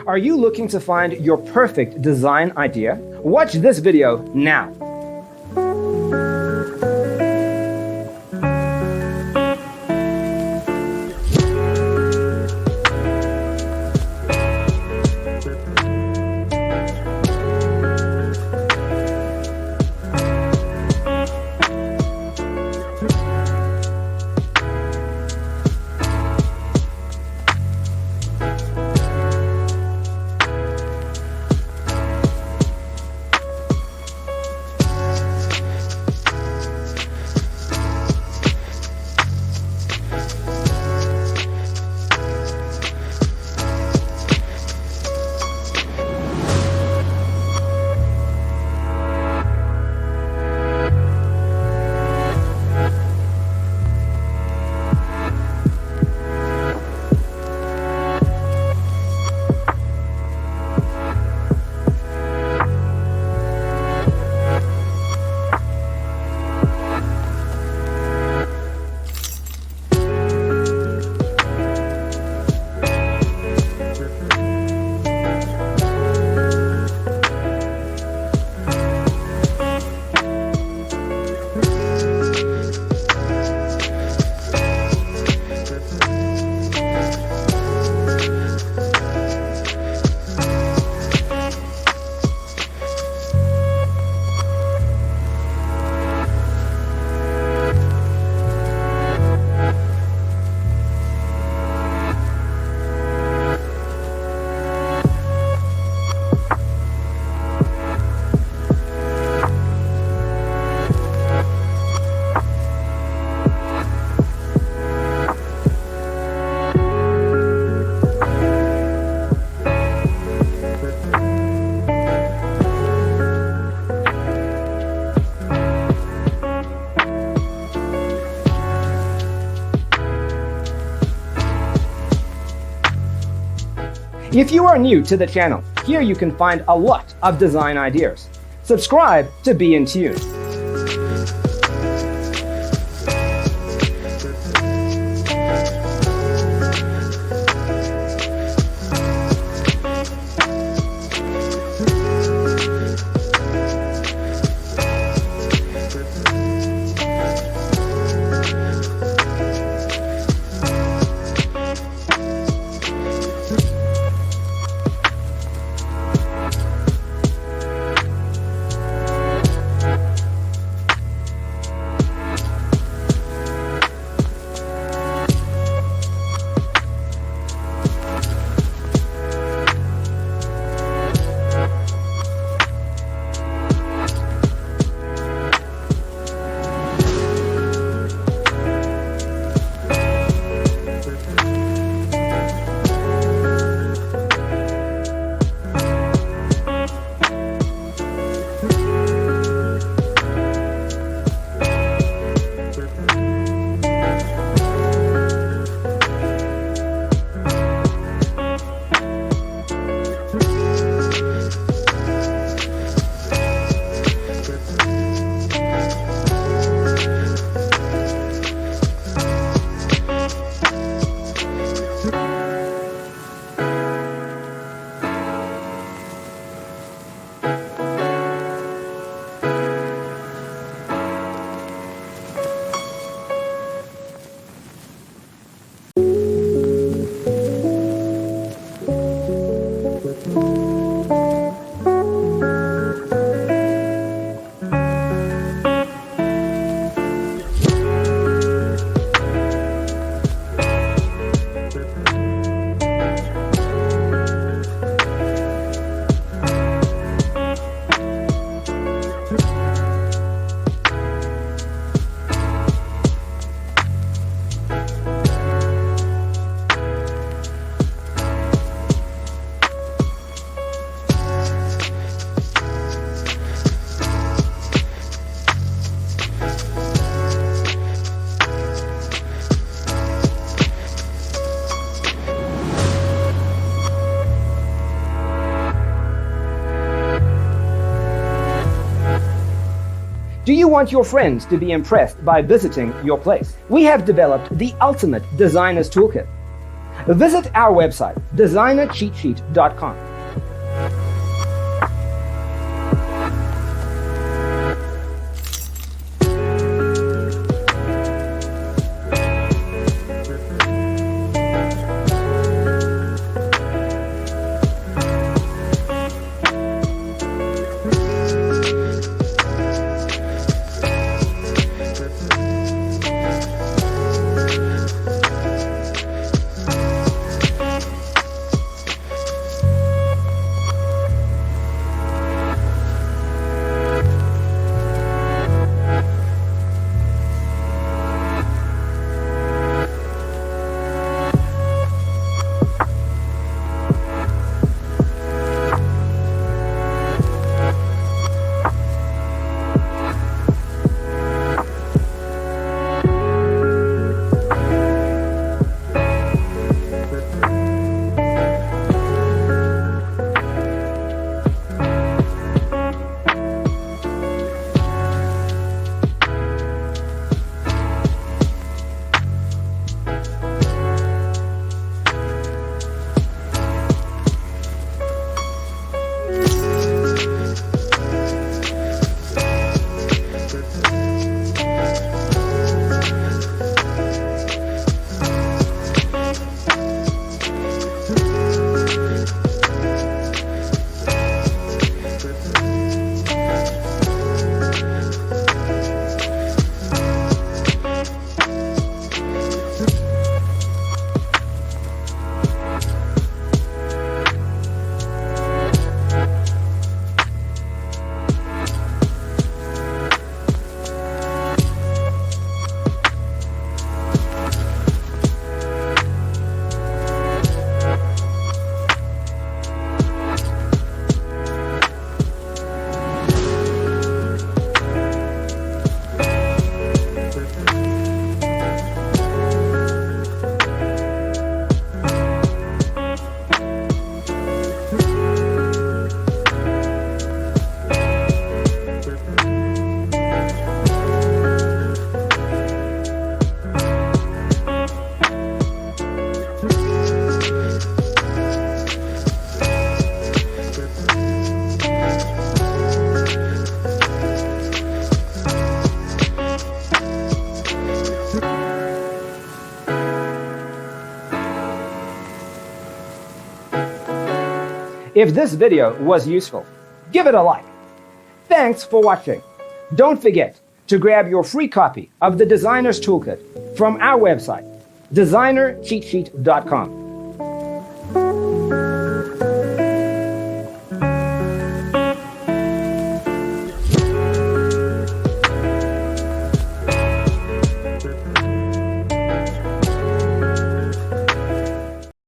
Are you looking to find your perfect design idea? Watch this video now. If you are new to the channel, here you can find a lot of design ideas. Subscribe to be in tune. Do you want your friends to be impressed by visiting your place? We have developed the ultimate designer's toolkit. Visit our website, designercheatsheet.com. If this video was useful, give it a like. Thanks for watching. Don't forget to grab your free copy of the Designer's Toolkit from our website, designercheatsheet.com.